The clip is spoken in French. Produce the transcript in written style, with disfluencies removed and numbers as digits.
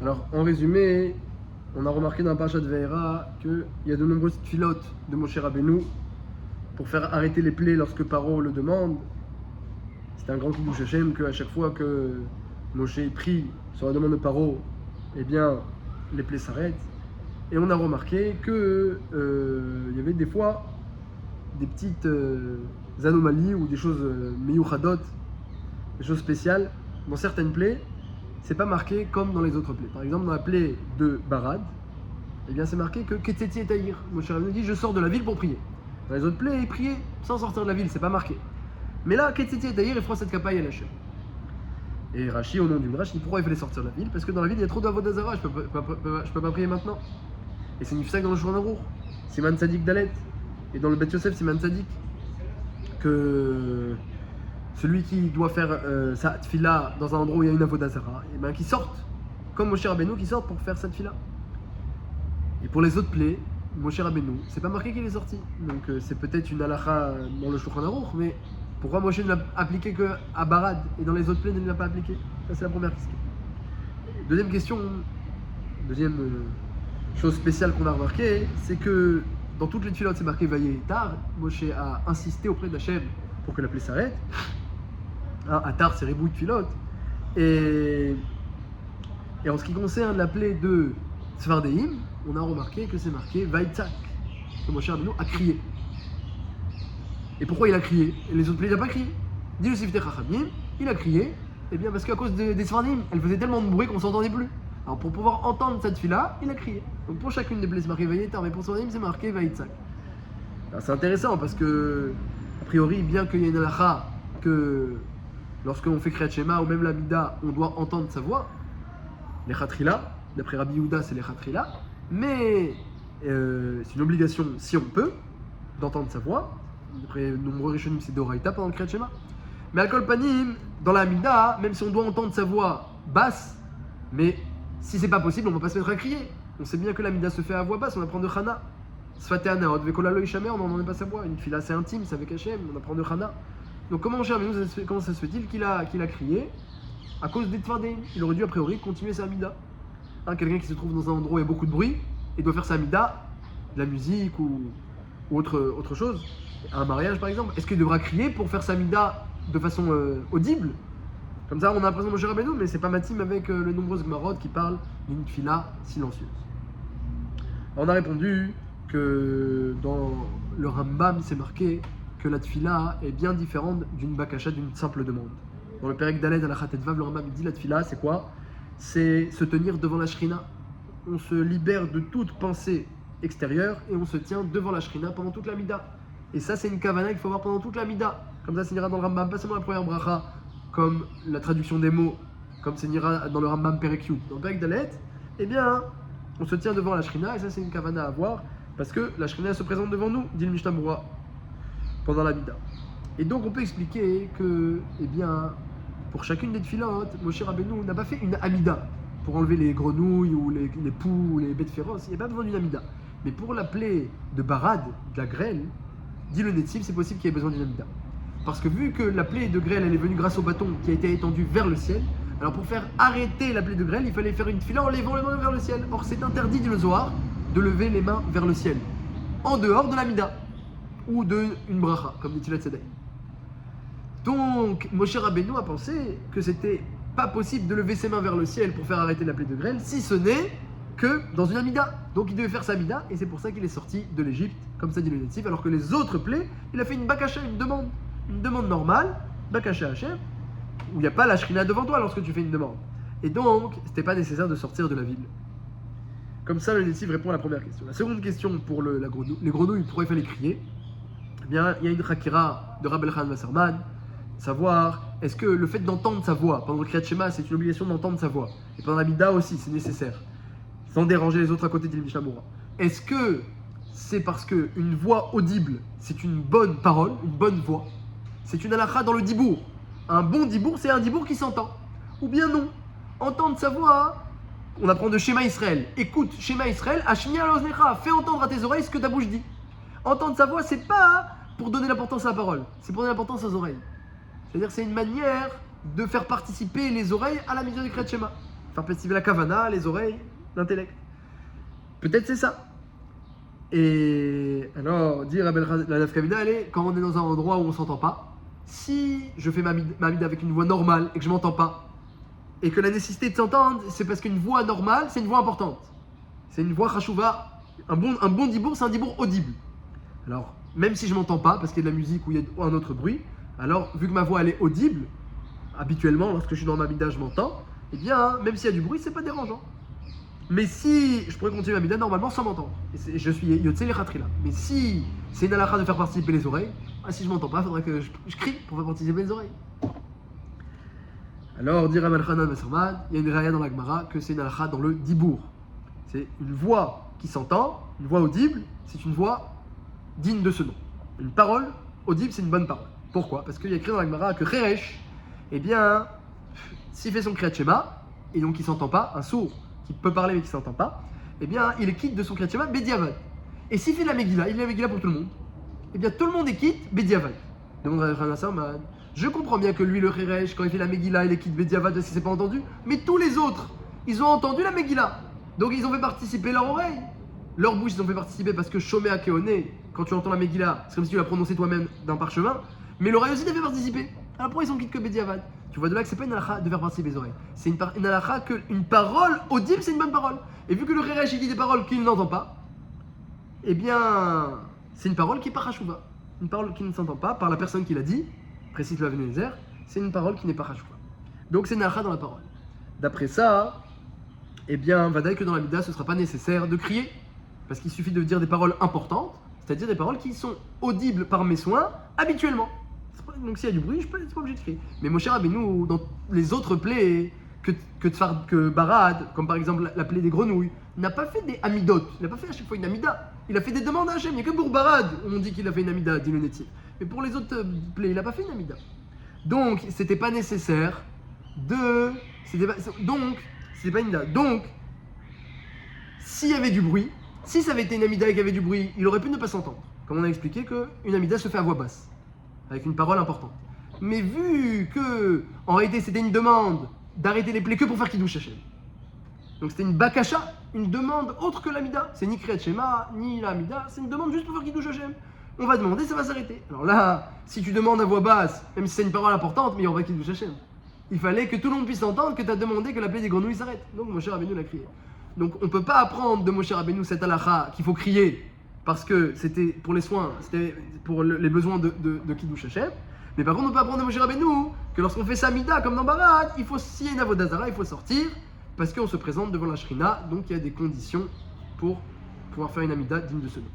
Alors, en résumé, on a remarqué dans la paracha de Ve'era qu'il y a de nombreuses filotes de Moshe Rabbeinu pour faire arrêter les plaies lorsque Paro le demande. C'est un grand kiddush Hashem qu'à chaque fois que Moshe prie sur la demande de Paro, eh bien, les plaies s'arrêtent. Et on a remarqué que il y avait des fois des petites anomalies ou des choses meyuchadot, des choses spéciales dans certaines plaies. C'est pas marqué comme dans les autres plaies. Par exemple, dans la plaie de Barad, eh bien c'est marqué que Ketzeti et Taïr. Moshe Rabbeinu dit je sors de la ville pour prier. Dans les autres plaies, il priait sans sortir de la ville, c'est pas marqué. Mais là, Ketzeti et Taïr, il fera cette kapaï à la chair. Et Rashi, au nom du Midrash, dit pourquoi il fallait sortir de la ville? Parce que dans la ville, il y a trop d'Avodah Zara, je peux pas prier maintenant. Et c'est Nifsak dans le Shulchan Aruch, Siman Tzadik Dalet. Et dans le Bet Yosef, Siman Tzadik, que celui qui doit faire sa tfila dans un endroit où il y a une avodah zara, et bien qui sorte, comme Moshe Rabbeinu qui sort pour faire sa tfila. Et pour les autres plaies, Moshe Rabbeinu, c'est pas marqué qu'il est sorti. Donc c'est peut-être une halakha dans le Shulchan Aruch, mais pourquoi Moshe ne l'a appliqué qu'à Barad et dans les autres plaies ne l'a pas appliqué? Ça c'est la première question. Deuxième question, deuxième chose spéciale qu'on a remarqué, c'est que dans toutes les tfilotes c'est marqué Vaye Tar. Moshe a insisté auprès d'Hachem pour que la plaie s'arrête. Atar, c'est Ribouille de Philote. Et en ce qui concerne la plaie de Tzvardeim, on a remarqué que c'est marqué Vaïtzak, que Moshe Rabbeinu a crié. Et pourquoi il a crié? Et les autres plaies, il n'a pas crié. Dit le Siftei Chachamim, il a crié, eh bien parce qu'à cause des Tzvardeim, elle faisait tellement de bruit qu'on ne s'entendait plus. Alors pour pouvoir entendre cette fille-là, il a crié. Donc pour chacune des plaies, c'est marqué Vaïtar, mais pour Tzvardeim, c'est marqué Vaïtzak. Alors c'est intéressant parce que, a priori, bien qu'il y ait une halakha que lorsque l'on fait Kriyat Shema ou même la Mida, on doit entendre sa voix, les Chatrila, d'après Rabbi Yehuda, c'est les Chatrila, mais c'est une obligation, si on peut, d'entendre sa voix. D'après nombreux Rishonim, c'est Doraïta pendant le Kriyat Shema. Mais à Kol Panim, dans la Mida, même si on doit entendre sa voix basse, mais si c'est pas possible, on ne va pas se mettre à crier. On sait bien que la Mida se fait à voix basse, on apprend de Chana. Sfate Anaot, Vekola Lo Yishamer, on n'en est pas sa voix. Une fila c'est intime, c'est avec Hachem, on apprend de Chana. Donc comment ça se fait-il qu'il a crié à cause des Tzvardeim? Il aurait dû a priori continuer sa Amida. Quelqu'un qui se trouve dans un endroit où il y a beaucoup de bruit et doit faire sa Amida, de la musique ou autre chose, un mariage par exemple, est-ce qu'il devra crier pour faire sa Amida de façon audible? Comme ça on a l'impression de Moshe Rabbeinu, mais c'est pas matim avec les nombreuses Gemarot qui parlent d'une tfila silencieuse. Alors, on a répondu que dans le Rambam c'est marqué que la tfila est bien différente d'une bakasha, d'une simple demande. Dans le Perek Daled à la Chatetvav, le Rambam dit la tfila, c'est quoi? C'est se tenir devant la shrina. On se libère de toute pensée extérieure et on se tient devant la shrina pendant toute la mida. Et ça, c'est une kavana qu'il faut avoir pendant toute la mida. Comme ça, c'est ira dans le Rambam, pas seulement la première bracha, comme la traduction des mots, comme c'est ira dans le Rambam Perek Yud. Dans le Perek Daled, eh bien, on se tient devant la shrina et ça, c'est une kavana à avoir parce que la shrina se présente devant nous, dit le Mishnah Berurah, pendant la Mida. Et donc on peut expliquer que, eh bien, pour chacune des tfilotes, Moshe Rabbeinu n'a pas fait une Amida pour enlever les grenouilles ou les poux ou les bêtes féroces, il n'y a pas besoin d'une Amida. Mais pour la plaie de Barad, de la grêle, dit le Netziv, c'est possible qu'il y ait besoin d'une Amida. Parce que vu que la plaie de grêle, elle est venue grâce au bâton qui a été étendu vers le ciel, alors pour faire arrêter la plaie de grêle, il fallait faire une tfila en levant les mains vers le ciel. Or c'est interdit, dit le Zohar, de lever les mains vers le ciel, en dehors de l'Amida ou d'une bracha, comme dit Tilat Tzedek. Donc, Moshe Rabbeinu a pensé que c'était pas possible de lever ses mains vers le ciel pour faire arrêter la plaie de grêle, si ce n'est que dans une Amida. Donc il devait faire sa Amida, et c'est pour ça qu'il est sorti de l'Égypte, comme ça dit le Netziv, alors que les autres plaies, il a fait une bakasha, une demande normale, bakasha Hachem, où il n'y a pas la shrina devant toi lorsque tu fais une demande. Et donc, c'était pas nécessaire de sortir de la ville. Comme ça, le Netziv répond à la première question. La seconde question pour les grenouilles, pourquoi il fallait crier? Eh bien, il y a une chakira de Rab Elchanan Wasserman, savoir est-ce que le fait d'entendre sa voix pendant le Kriyat Shema, c'est une obligation d'entendre sa voix, et pendant la Mida aussi, c'est nécessaire, sans déranger les autres à côté du Mishnah Berurah. Est-ce que c'est parce qu'une voix audible, c'est une bonne parole, une bonne voix? C'est une halakha dans le dibour. Un bon dibour, c'est un dibour qui s'entend. Ou bien non. Entendre sa voix, on apprend de Shema Israël. Écoute Shema Israël, Ashmi al oznecha, fais entendre à tes oreilles ce que ta bouche dit. Entendre sa voix, c'est pas pour donner l'importance à la parole, c'est pour donner l'importance aux oreilles. C'est-à-dire c'est une manière de faire participer les oreilles à la mise du Kriyat Shema. faire participer la kavana, les oreilles, l'intellect. Peut-être c'est ça. Et alors, dire la nafkamina, elle est quand on est dans un endroit où on s'entend pas. Si je fais ma mida avec une voix normale et que je m'entends pas, et que la nécessité de s'entendre, c'est parce qu'une voix normale, c'est une voix importante. C'est une voix chachouva. Un bon dibour, c'est un dibour audible. Alors, même si je m'entends pas, parce qu'il y a de la musique ou il y a un autre bruit, alors, vu que ma voix elle est audible, habituellement, lorsque je suis dans ma mida, je m'entends, eh bien, même s'il y a du bruit, c'est pas dérangeant. Mais si je pourrais continuer ma mida normalement sans m'entendre, et je suis yotze les khatri là. Mais si c'est une halakha de faire participer les oreilles, si je m'entends pas, il faudrait que je crie pour faire participer les oreilles. Alors, dire Rabbi Elchanan Messerman, il y a une raya dans la Gemara que c'est une halakha dans le dibour. C'est une voix qui s'entend, une voix audible, c'est une voix digne de ce nom. Une parole audible, c'est une bonne parole. Pourquoi? Parce qu'il y a écrit dans la Gemara que Cheresh, eh bien, s'il fait son Kriyat Shema, et donc il ne s'entend pas, un sourd qui peut parler mais qui ne s'entend pas, eh bien, il est quitte de son Kriyat Shema Bediavad. Et s'il fait de la Megillah, il fait la Megillah pour tout le monde, eh bien, tout le monde est quitte Bediavad. Donc, je comprends bien que lui, le Cheresh, quand il fait la Megillah, il est quitte Bediavad parce qu'il ne s'est pas entendu, mais tous les autres, ils ont entendu la Megillah. Donc, ils ont fait participer leur oreille. Leur bouche, ils ont fait participer parce que Shomé Akeoné, quand tu entends la Megillah, c'est comme si tu l'as prononcé toi-même d'un parchemin, mais l'oreille aussi t'a fait participer. Alors pourquoi ils sont quittes que Bediavad? Tu vois de là que c'est pas une halakha de faire participer les oreilles. C'est une halakha qu'une parole audible, c'est une bonne parole. Et vu que le Cheresh, il dit des paroles qu'il n'entend pas, eh bien, c'est une parole qui est pas chachouva. Une parole qui ne s'entend pas par la personne qui l'a dit, précise le Avenezer, c'est une parole qui n'est pas chachouva. Donc c'est une halakha dans la parole. D'après ça, eh bien, vadaï que dans la Mida, ce ne sera pas nécessaire de crier. Parce qu'il suffit de dire des paroles importantes, c'est-à-dire des paroles qui sont audibles par mes soins habituellement. Donc s'il y a du bruit, je ne suis pas obligé de crier. Mais Moshe Rabbeinu, dans les autres plaies que Barad, comme par exemple la plaie des grenouilles, n'a pas fait des amidot. Il n'a pas fait à chaque fois une amida. Il a fait des demandes à Hachem. Il n'y a que pour Barad où on dit qu'il a fait une amida, dit le Netiv. Mais pour les autres plaies, il n'a pas fait une amida. Donc, c'était pas nécessaire de. Donc, c'était pas une amida. Donc, s'il y avait du bruit, si ça avait été une amida et qu'il y avait du bruit, il aurait pu ne pas s'entendre. Comme on a expliqué qu'une amida se fait à voix basse, avec une parole importante. Mais vu que, en réalité, c'était une demande d'arrêter les plaies que pour faire Kiddush Hashem. Donc c'était une bakasha, une demande autre que l'amida. C'est ni Kriyat Shema, ni l'amida, c'est une demande juste pour faire Kiddush Hashem. On va demander, ça va s'arrêter. Alors là, si tu demandes à voix basse, même si c'est une parole importante, mais il y aura Kiddush Hashem. Il fallait que tout le monde puisse entendre que tu as demandé que la plaie des grenouilles s'arrête. Donc Moshe Rabbeinu l'a crié. Donc on ne peut pas apprendre de Moshe Rabbeinu cette halakha qu'il faut crier parce que c'était pour les soins, c'était pour les besoins de Kiddush Hashem. Mais par contre, on peut apprendre de Moshe Rabbeinu que lorsqu'on fait sa mida comme dans Barat, il faut, s'il y a une avodah zara, il faut sortir parce qu'on se présente devant la Shrina, donc il y a des conditions pour pouvoir faire une amida digne de ce nom.